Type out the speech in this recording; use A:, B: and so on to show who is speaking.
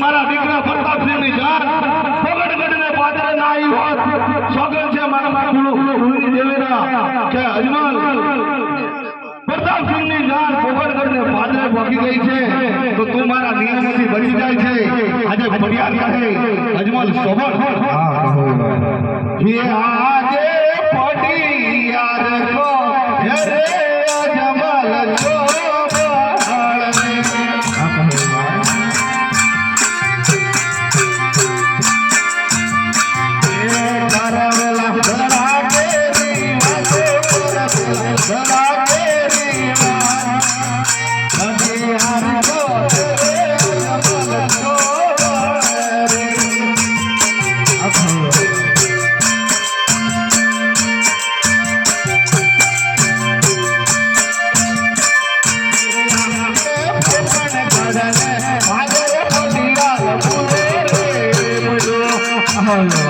A: મારા દીકરા પ્રતાપસિંહની જાન પગડગઢને પાદરે ના આવી હોત સોગન છે મારા ગુરુની દેવીના કે અજમલ પ્રતાપસિંહની જાન પગડગઢને પાદરે પહોંચી ગઈ છે તો તું મારા નિયમોથી બચી જાય છે આજે ફરિયાદ કરે અજમલ સોબર ये आगे पटियार को रे अजमल
B: Oh,